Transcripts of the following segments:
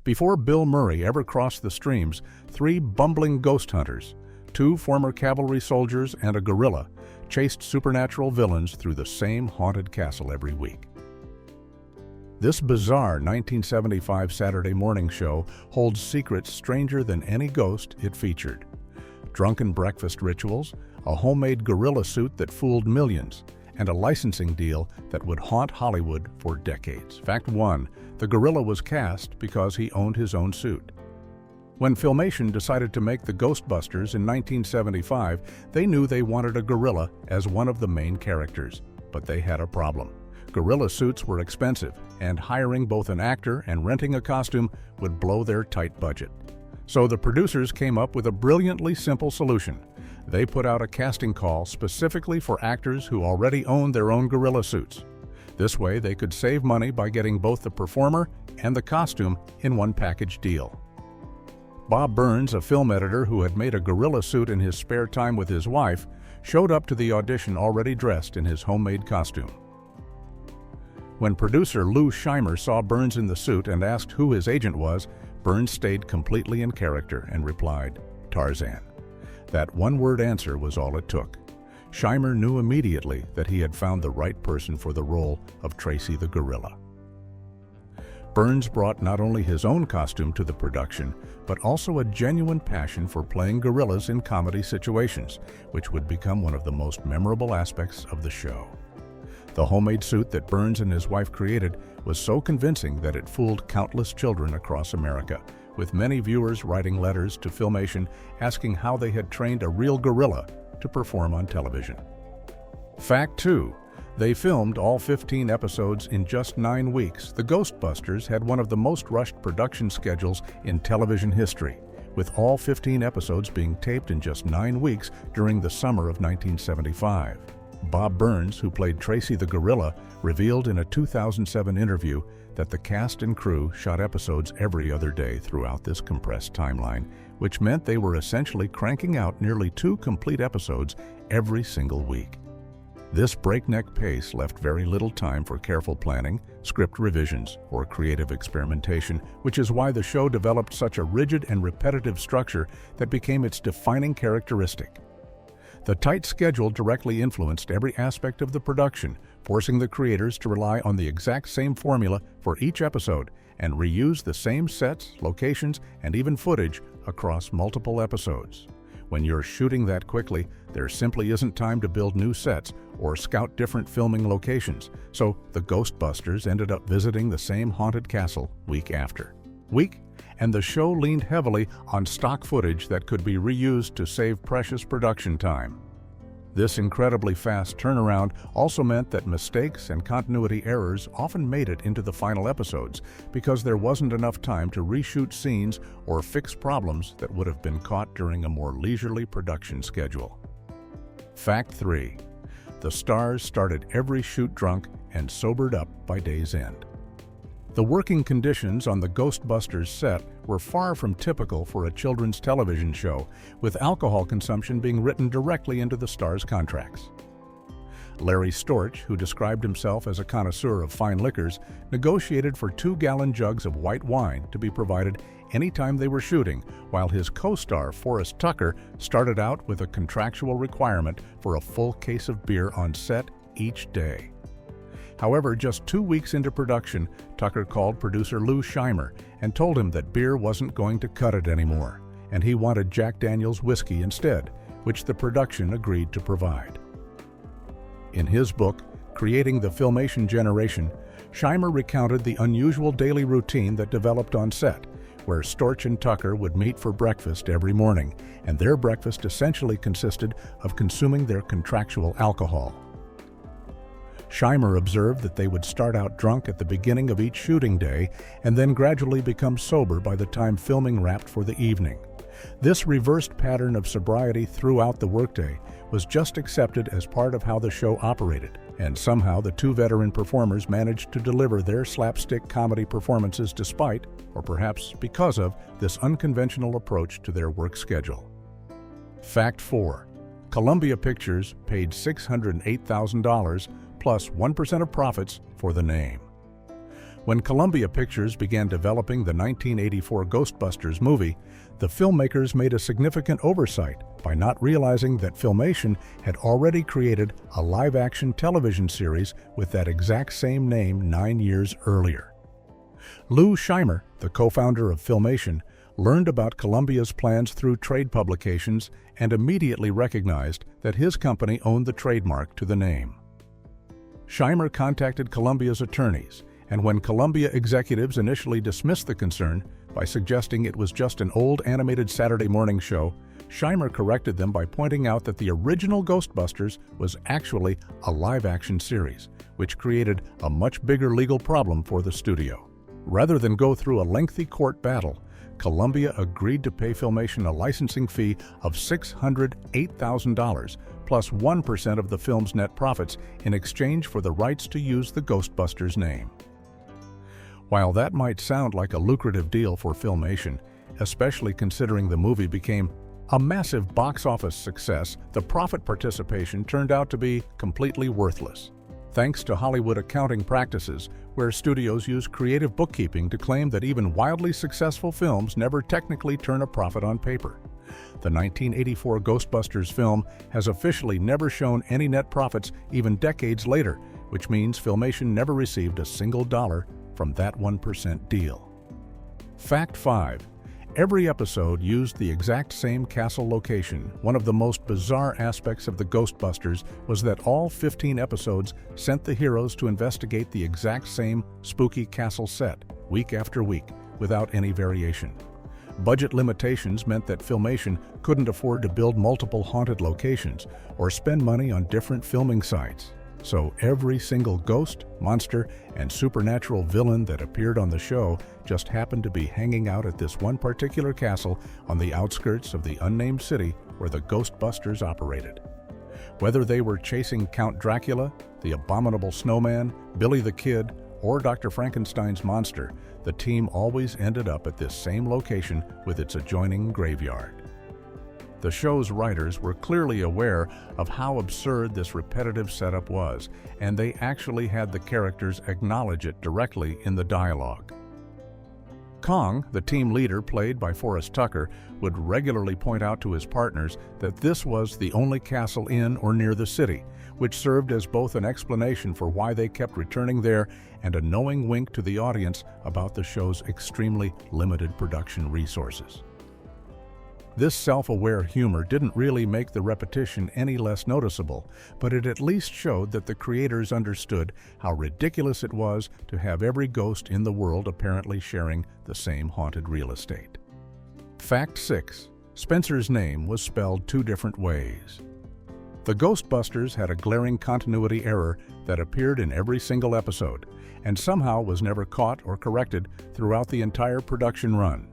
Before Bill Murray ever crossed the streams, 3 bumbling ghost hunters, 2 former cavalry soldiers and a gorilla, chased supernatural villains through the same haunted castle every week. This bizarre 1975 Saturday morning show holds secrets stranger than any ghost it featured. Drunken breakfast rituals, a homemade gorilla suit that fooled millions, and a licensing deal that would haunt Hollywood for decades. Fact 1. The gorilla was cast because he owned his own suit. When Filmation decided to make the Ghostbusters in 1975, they knew they wanted a gorilla as one of the main characters. But they had a problem. Gorilla suits were expensive, and hiring both an actor and renting a costume would blow their tight budget. So the producers came up with a brilliantly simple solution. They put out a casting call specifically for actors who already owned their own gorilla suits. This way they could save money by getting both the performer and the costume in one package deal. Bob Burns, a film editor who had made a gorilla suit in his spare time with his wife, showed up to the audition already dressed in his homemade costume. When producer Lou Scheimer saw Burns in the suit and asked who his agent was, Burns stayed completely in character and replied, "Tarzan." That one-word answer was all it took. Scheimer knew immediately that he had found the right person for the role of Tracy the Gorilla. Burns brought not only his own costume to the production, but also a genuine passion for playing gorillas in comedy situations, which would become one of the most memorable aspects of the show. The homemade suit that Burns and his wife created was so convincing that it fooled countless children across America, with many viewers writing letters to Filmation asking how they had trained a real gorilla to perform on television. Fact 2. They filmed all 15 episodes in just 9 weeks. The Ghostbusters had one of the most rushed production schedules in television history, with all 15 episodes being taped in just 9 weeks during the summer of 1975. Bob Burns, who played Tracy the Gorilla, revealed in a 2007 interview that the cast and crew shot episodes every other day throughout this compressed timeline, which meant they were essentially cranking out nearly 2 complete episodes every single week. This breakneck pace left very little time for careful planning, script revisions, or creative experimentation, which is why the show developed such a rigid and repetitive structure that became its defining characteristic. The tight schedule directly influenced every aspect of the production, forcing the creators to rely on the exact same formula for each episode and reuse the same sets, locations, and even footage across multiple episodes. When you're shooting that quickly, there simply isn't time to build new sets or scout different filming locations, so the Ghostbusters ended up visiting the same haunted castle week after week, and the show leaned heavily on stock footage that could be reused to save precious production time. This incredibly fast turnaround also meant that mistakes and continuity errors often made it into the final episodes because there wasn't enough time to reshoot scenes or fix problems that would have been caught during a more leisurely production schedule. Fact 3. The stars started every shoot drunk and sobered up by day's end. The working conditions on the Ghostbusters set were far from typical for a children's television show, with alcohol consumption being written directly into the stars' contracts. Larry Storch, who described himself as a connoisseur of fine liquors, negotiated for 2-gallon jugs of white wine to be provided anytime they were shooting, while his co-star Forrest Tucker started out with a contractual requirement for a full case of beer on set each day. However, just 2 weeks into production, Tucker called producer Lou Scheimer and told him that beer wasn't going to cut it anymore, and he wanted Jack Daniel's whiskey instead, which the production agreed to provide. In his book, Creating the Filmation Generation, Scheimer recounted the unusual daily routine that developed on set, where Storch and Tucker would meet for breakfast every morning, and their breakfast essentially consisted of consuming their contractual alcohol. Scheimer observed that they would start out drunk at the beginning of each shooting day and then gradually become sober by the time filming wrapped for the evening. This reversed pattern of sobriety throughout the workday was just accepted as part of how the show operated, and somehow the 2 veteran performers managed to deliver their slapstick comedy performances despite, or perhaps because of, this unconventional approach to their work schedule. Fact 4. Columbia Pictures paid $608,000 plus 1% of profits for the name. When Columbia Pictures began developing the 1984 Ghostbusters movie, the filmmakers made a significant oversight by not realizing that Filmation had already created a live-action television series with that exact same name 9 years earlier. Lou Scheimer, the co-founder of Filmation, learned about Columbia's plans through trade publications and immediately recognized that his company owned the trademark to the name. Scheimer contacted Columbia's attorneys, and when Columbia executives initially dismissed the concern by suggesting it was just an old animated Saturday morning show, Scheimer corrected them by pointing out that the original Ghostbusters was actually a live-action series, which created a much bigger legal problem for the studio. Rather than go through a lengthy court battle, Columbia agreed to pay Filmation a licensing fee of $608,000 plus 1% of the film's net profits in exchange for the rights to use the Ghostbusters name. While that might sound like a lucrative deal for Filmation, especially considering the movie became a massive box office success, the profit participation turned out to be completely worthless. Thanks to Hollywood accounting practices, where studios use creative bookkeeping to claim that even wildly successful films never technically turn a profit on paper. The 1984 Ghostbusters film has officially never shown any net profits even decades later, which means Filmation never received a single dollar from that 1% deal. Fact 5. Every episode used the exact same castle location. One of the most bizarre aspects of the Ghostbusters was that all 15 episodes sent the heroes to investigate the exact same spooky castle set, week after week, without any variation. Budget limitations meant that Filmation couldn't afford to build multiple haunted locations or spend money on different filming sites. So every single ghost, monster, and supernatural villain that appeared on the show just happened to be hanging out at this one particular castle on the outskirts of the unnamed city where the Ghostbusters operated. Whether they were chasing Count Dracula, the Abominable Snowman, Billy the Kid, or Dr. Frankenstein's monster, the team always ended up at this same location with its adjoining graveyard. The show's writers were clearly aware of how absurd this repetitive setup was, and they actually had the characters acknowledge it directly in the dialogue. Kong, the team leader played by Forrest Tucker, would regularly point out to his partners that this was the only castle in or near the city, which served as both an explanation for why they kept returning there and a knowing wink to the audience about the show's extremely limited production resources. This self-aware humor didn't really make the repetition any less noticeable, but it at least showed that the creators understood how ridiculous it was to have every ghost in the world apparently sharing the same haunted real estate. Fact 6. Spencer's name was spelled 2 different ways. The Ghostbusters had a glaring continuity error that appeared in every single episode, and somehow was never caught or corrected throughout the entire production run.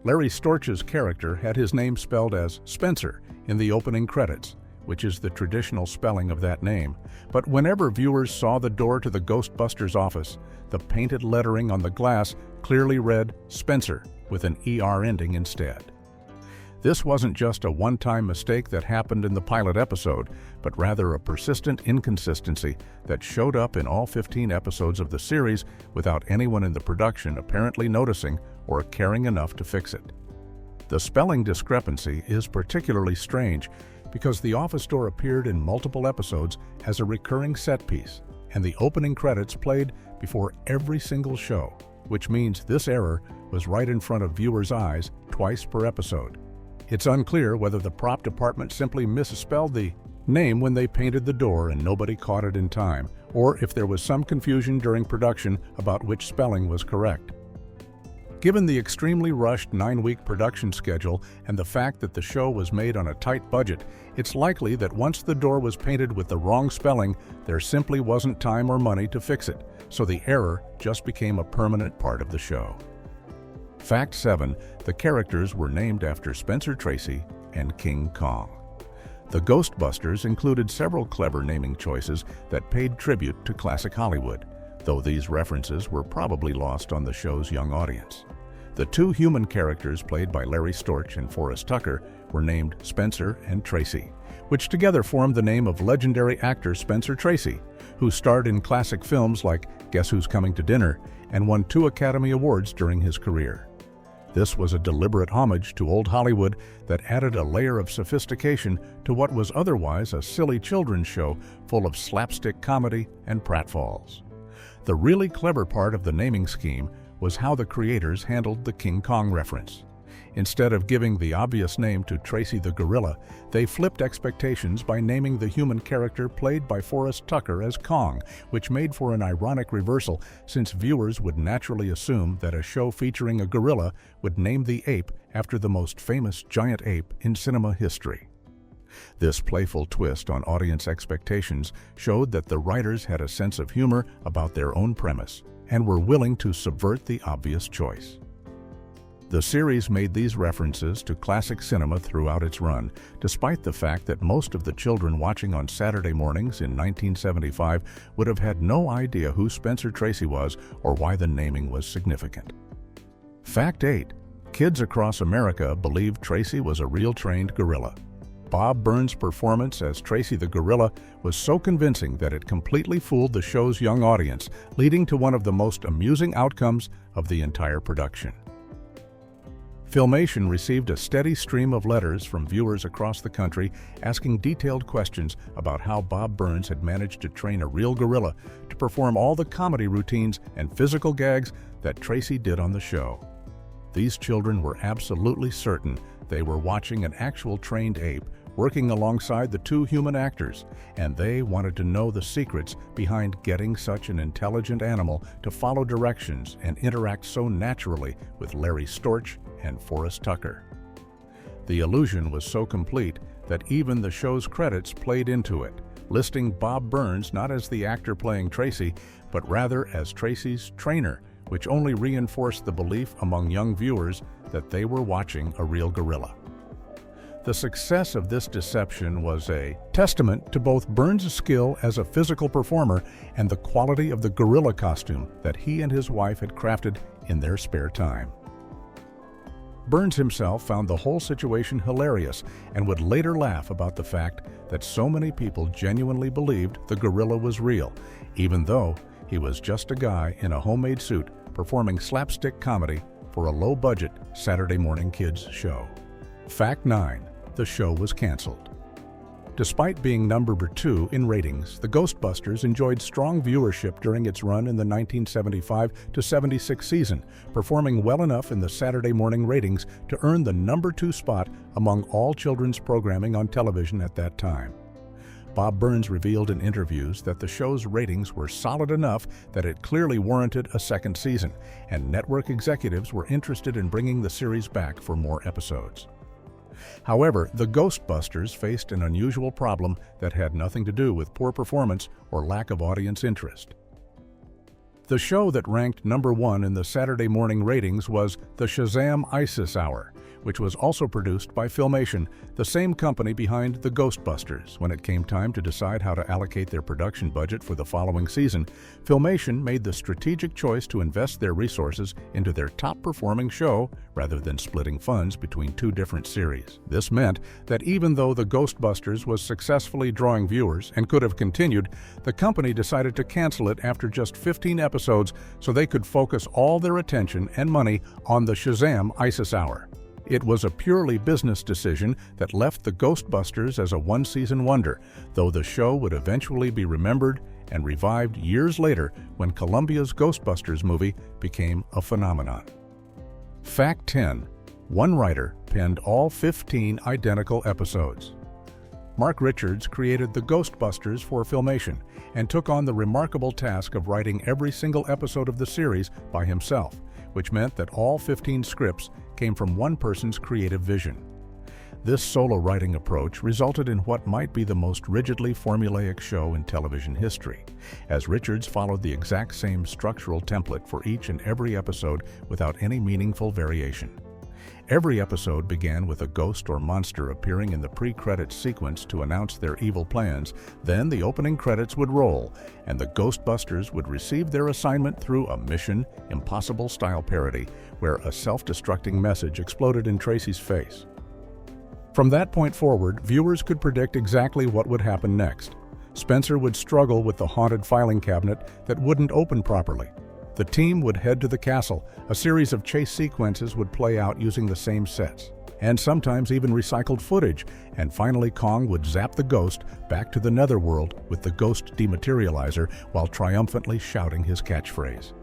Larry Storch's character had his name spelled as Spencer in the opening credits, which is the traditional spelling of that name, but whenever viewers saw the door to the Ghostbusters office, the painted lettering on the glass clearly read Spencer with an ER ending instead. This wasn't just a one-time mistake that happened in the pilot episode, but rather a persistent inconsistency that showed up in all 15 episodes of the series without anyone in the production apparently noticing or caring enough to fix it. The spelling discrepancy is particularly strange because the office door appeared in multiple episodes as a recurring set piece, and the opening credits played before every single show, which means this error was right in front of viewers' eyes twice per episode. It's unclear whether the prop department simply misspelled the name when they painted the door and nobody caught it in time, or if there was some confusion during production about which spelling was correct. Given the extremely rushed 9-week production schedule and the fact that the show was made on a tight budget, it's likely that once the door was painted with the wrong spelling, there simply wasn't time or money to fix it, so the error just became a permanent part of the show. Fact 7. The characters were named after Spencer Tracy and King Kong. The Ghostbusters included several clever naming choices that paid tribute to classic Hollywood, though these references were probably lost on the show's young audience. The 2 human characters played by Larry Storch and Forrest Tucker were named Spencer and Tracy, which together formed the name of legendary actor Spencer Tracy, who starred in classic films like Guess Who's Coming to Dinner and won 2 Academy Awards during his career. This was a deliberate homage to old Hollywood that added a layer of sophistication to what was otherwise a silly children's show full of slapstick comedy and pratfalls. The really clever part of the naming scheme was how the creators handled the King Kong reference. Instead of giving the obvious name to Tracy the gorilla, they flipped expectations by naming the human character played by Forrest Tucker as Kong, which made for an ironic reversal since viewers would naturally assume that a show featuring a gorilla would name the ape after the most famous giant ape in cinema history. This playful twist on audience expectations showed that the writers had a sense of humor about their own premise and were willing to subvert the obvious choice. The series made these references to classic cinema throughout its run, despite the fact that most of the children watching on Saturday mornings in 1975 would have had no idea who Spencer Tracy was or why the naming was significant. Fact 8. Kids across America believed Tracy was a real trained gorilla. Bob Burns' performance as Tracy the gorilla was so convincing that it completely fooled the show's young audience, leading to one of the most amusing outcomes of the entire production. Filmation received a steady stream of letters from viewers across the country asking detailed questions about how Bob Burns had managed to train a real gorilla to perform all the comedy routines and physical gags that Tracy did on the show. These children were absolutely certain they were watching an actual trained ape working alongside the 2 human actors, and they wanted to know the secrets behind getting such an intelligent animal to follow directions and interact so naturally with Larry Storch and Forrest Tucker. The illusion was so complete that even the show's credits played into it, listing Bob Burns not as the actor playing Tracy, but rather as Tracy's trainer, which only reinforced the belief among young viewers that they were watching a real gorilla. The success of this deception was a testament to both Burns' skill as a physical performer and the quality of the gorilla costume that he and his wife had crafted in their spare time. Burns himself found the whole situation hilarious and would later laugh about the fact that so many people genuinely believed the gorilla was real, even though he was just a guy in a homemade suit performing slapstick comedy for a low-budget Saturday morning kids show. Fact 9. The show was canceled. Despite being number 2 in ratings, the Ghostbusters enjoyed strong viewership during its run in the 1975-76 season, performing well enough in the Saturday morning ratings to earn the number 2 spot among all children's programming on television at that time. Bob Burns revealed in interviews that the show's ratings were solid enough that it clearly warranted a second season, and network executives were interested in bringing the series back for more episodes. However, the Ghostbusters faced an unusual problem that had nothing to do with poor performance or lack of audience interest. The show that ranked number 1 in the Saturday morning ratings was the Shazam ISIS Hour, which was also produced by Filmation, the same company behind the Ghostbusters. When it came time to decide how to allocate their production budget for the following season, Filmation made the strategic choice to invest their resources into their top-performing show rather than splitting funds between 2 different series. This meant that even though the Ghostbusters was successfully drawing viewers and could have continued, the company decided to cancel it after just 15 episodes so they could focus all their attention and money on the Shazam ISIS Hour. It was a purely business decision that left the Ghostbusters as a one-season wonder, though the show would eventually be remembered and revived years later when Columbia's Ghostbusters movie became a phenomenon. Fact 10. One writer penned all 15 identical episodes. Mark Richards created the Ghostbusters for Filmation and took on the remarkable task of writing every single episode of the series by himself, which meant that all 15 scripts came from one person's creative vision. This solo writing approach resulted in what might be the most rigidly formulaic show in television history, as Richards followed the exact same structural template for each and every episode without any meaningful variation. Every episode began with a ghost or monster appearing in the pre-credits sequence to announce their evil plans. Then the opening credits would roll, and the Ghostbusters would receive their assignment through a Mission Impossible-style parody, where a self-destructing message exploded in Tracy's face. From that point forward, viewers could predict exactly what would happen next. Spencer would struggle with the haunted filing cabinet that wouldn't open properly. The team would head to the castle. A series of chase sequences would play out using the same sets, and sometimes even recycled footage, and finally Kong would zap the ghost back to the netherworld with the ghost dematerializer while triumphantly shouting his catchphrase.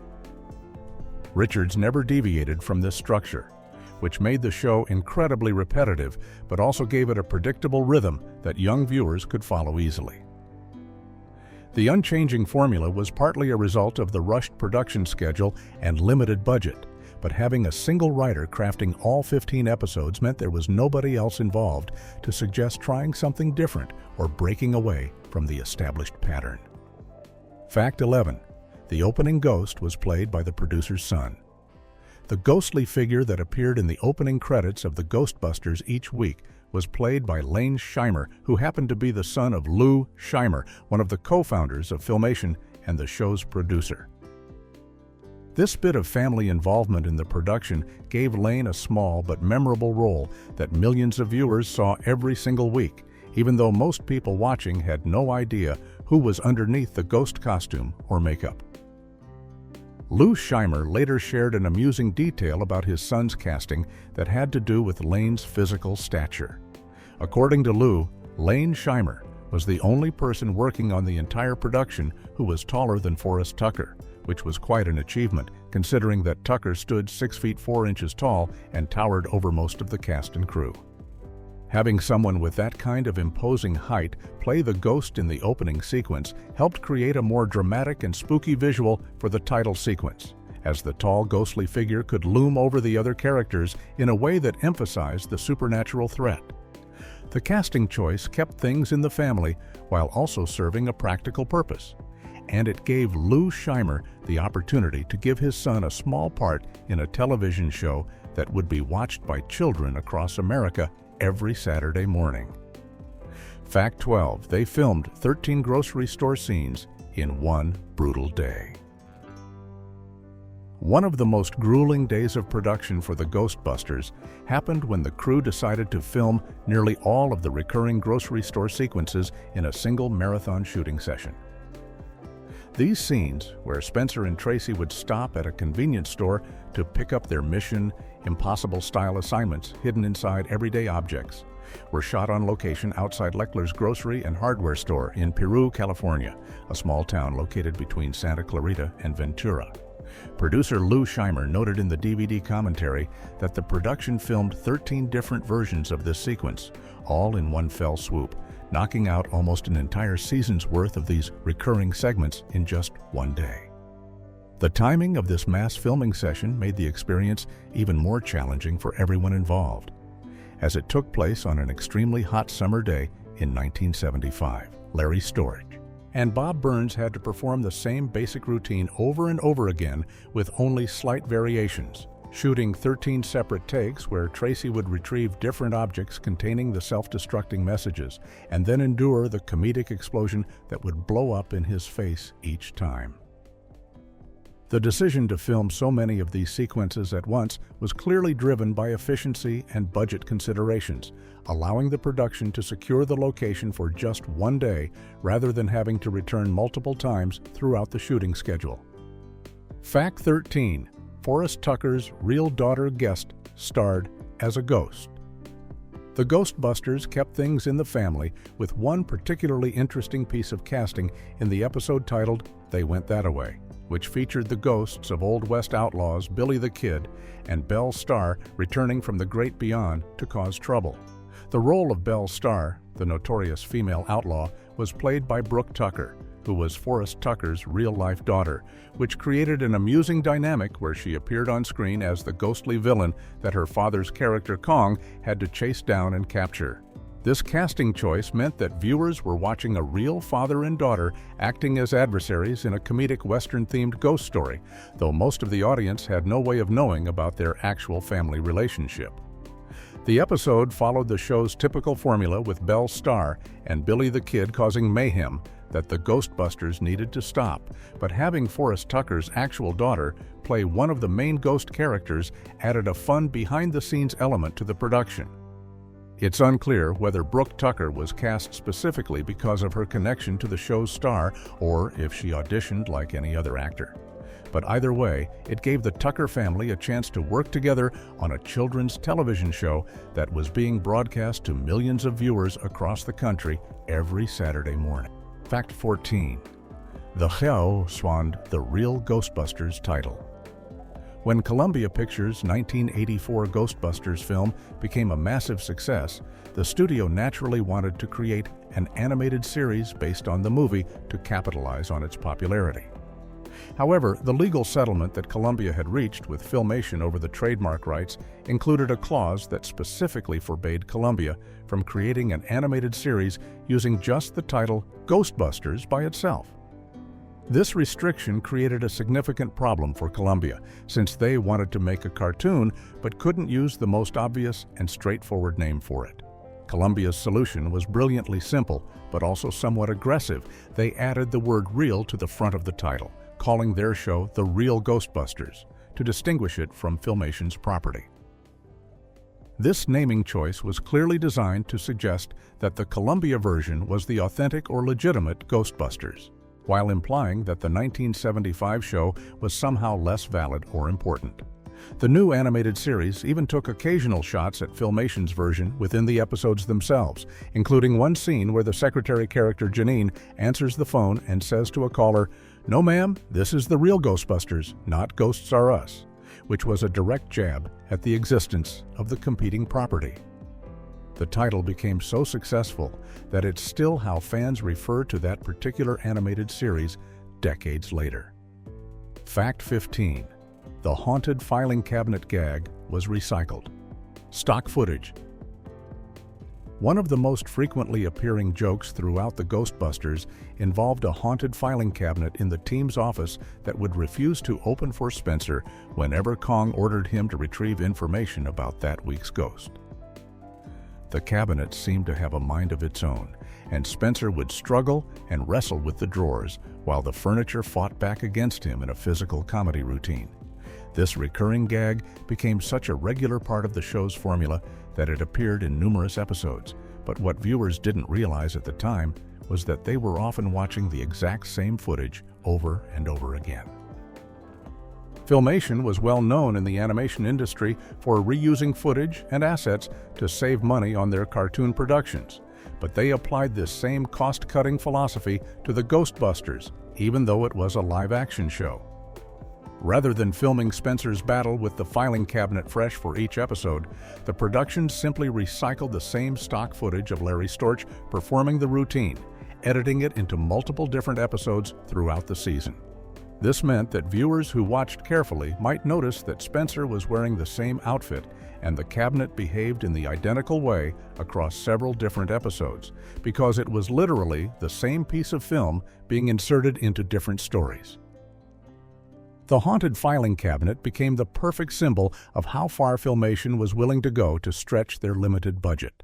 Richards never deviated from this structure, which made the show incredibly repetitive, but also gave it a predictable rhythm that young viewers could follow easily. The unchanging formula was partly a result of the rushed production schedule and limited budget, but having a single writer crafting all 15 episodes meant there was nobody else involved to suggest trying something different or breaking away from the established pattern. Fact 11. The opening ghost was played by the producer's son. The ghostly figure that appeared in the opening credits of the Ghostbusters each week was played by Lane Scheimer, who happened to be the son of Lou Scheimer, one of the co-founders of Filmation and the show's producer. This bit of family involvement in the production gave Lane a small but memorable role that millions of viewers saw every single week, even though most people watching had no idea who was underneath the ghost costume or makeup. Lou Scheimer later shared an amusing detail about his son's casting that had to do with Lane's physical stature. According to Lou, Lane Scheimer was the only person working on the entire production who was taller than Forrest Tucker, which was quite an achievement considering that Tucker stood 6 feet 4 inches tall and towered over most of the cast and crew. Having someone with that kind of imposing height play the ghost in the opening sequence helped create a more dramatic and spooky visual for the title sequence, as the tall ghostly figure could loom over the other characters in a way that emphasized the supernatural threat. The casting choice kept things in the family while also serving a practical purpose, and it gave Lou Scheimer the opportunity to give his son a small part in a television show that would be watched by children across America every Saturday morning. Fact 12. They filmed 13 grocery store scenes in one brutal day. One of the most grueling days of production for the Ghostbusters happened when the crew decided to film nearly all of the recurring grocery store sequences in a single marathon shooting session. These scenes, where Spencer and Tracy would stop at a convenience store to pick up their Mission Impossible-style assignments hidden inside everyday objects, were shot on location outside Leckler's grocery and hardware store in Peru, California, a small town located between Santa Clarita and Ventura. Producer Lou Scheimer noted in the DVD commentary that the production filmed 13 different versions of this sequence, all in one fell swoop, knocking out almost an entire season's worth of these recurring segments in just one day. The timing of this mass filming session made the experience even more challenging for everyone involved, as it took place on an extremely hot summer day in 1975. Larry Storch and Bob Burns had to perform the same basic routine over and over again with only slight variations, shooting 13 separate takes where Tracy would retrieve different objects containing the self-destructing messages and then endure the comedic explosion that would blow up in his face each time. The decision to film so many of these sequences at once was clearly driven by efficiency and budget considerations, allowing the production to secure the location for just one day rather than having to return multiple times throughout the shooting schedule. Fact 13. Forrest Tucker's real daughter guest starred as a ghost. The Ghostbusters kept things in the family with one particularly interesting piece of casting in the episode titled They Went That-A-Way, which featured the ghosts of Old West outlaws Billy the Kid and Belle Starr returning from the great beyond to cause trouble. The role of Belle Starr, the notorious female outlaw, was played by Brooke Tucker, who was Forrest Tucker's real-life daughter, which created an amusing dynamic where she appeared on screen as the ghostly villain that her father's character Kong had to chase down and capture. This casting choice meant that viewers were watching a real father and daughter acting as adversaries in a comedic Western-themed ghost story, though most of the audience had no way of knowing about their actual family relationship. The episode followed the show's typical formula with Belle Starr and Billy the Kid causing mayhem that the Ghostbusters needed to stop, but having Forrest Tucker's actual daughter play one of the main ghost characters added a fun behind-the-scenes element to the production. It's unclear whether Brooke Tucker was cast specifically because of her connection to the show's star or if she auditioned like any other actor. But either way, it gave the Tucker family a chance to work together on a children's television show that was being broadcast to millions of viewers across the country every Saturday morning. Fact 14. The show spawned the Real Ghostbusters title. When Columbia Pictures' 1984 Ghostbusters film became a massive success, the studio naturally wanted to create an animated series based on the movie to capitalize on its popularity. However, the legal settlement that Columbia had reached with Filmation over the trademark rights included a clause that specifically forbade Columbia from creating an animated series using just the title Ghostbusters by itself. This restriction created a significant problem for Columbia, since they wanted to make a cartoon but couldn't use the most obvious and straightforward name for it. Columbia's solution was brilliantly simple, but also somewhat aggressive. They added the word real to the front of the title, calling their show The Real Ghostbusters, to distinguish it from Filmation's property. This naming choice was clearly designed to suggest that the Columbia version was the authentic or legitimate Ghostbusters, while implying that the 1975 show was somehow less valid or important. The new animated series even took occasional shots at Filmation's version within the episodes themselves, including one scene where the secretary character Janine answers the phone and says to a caller, "No ma'am, this is the Real Ghostbusters, not Ghosts Are Us," which was a direct jab at the existence of the competing property. The title became so successful that it's still how fans refer to that particular animated series decades later. Fact 15. The haunted filing cabinet gag was recycled. Stock footage. One of the most frequently appearing jokes throughout the Ghostbusters involved a haunted filing cabinet in the team's office that would refuse to open for Spencer whenever Kong ordered him to retrieve information about that week's ghost. The cabinet seemed to have a mind of its own, and Spencer would struggle and wrestle with the drawers while the furniture fought back against him in a physical comedy routine. This recurring gag became such a regular part of the show's formula that it appeared in numerous episodes, but what viewers didn't realize at the time was that they were often watching the exact same footage over and over again. Filmation was well known in the animation industry for reusing footage and assets to save money on their cartoon productions, but they applied this same cost-cutting philosophy to the Ghostbusters, even though it was a live-action show. Rather than filming Spencer's battle with the filing cabinet fresh for each episode, the production simply recycled the same stock footage of Larry Storch performing the routine, editing it into multiple different episodes throughout the season. This meant that viewers who watched carefully might notice that Spencer was wearing the same outfit and the cabinet behaved in the identical way across several different episodes, because it was literally the same piece of film being inserted into different stories. The haunted filing cabinet became the perfect symbol of how far Filmation was willing to go to stretch their limited budget.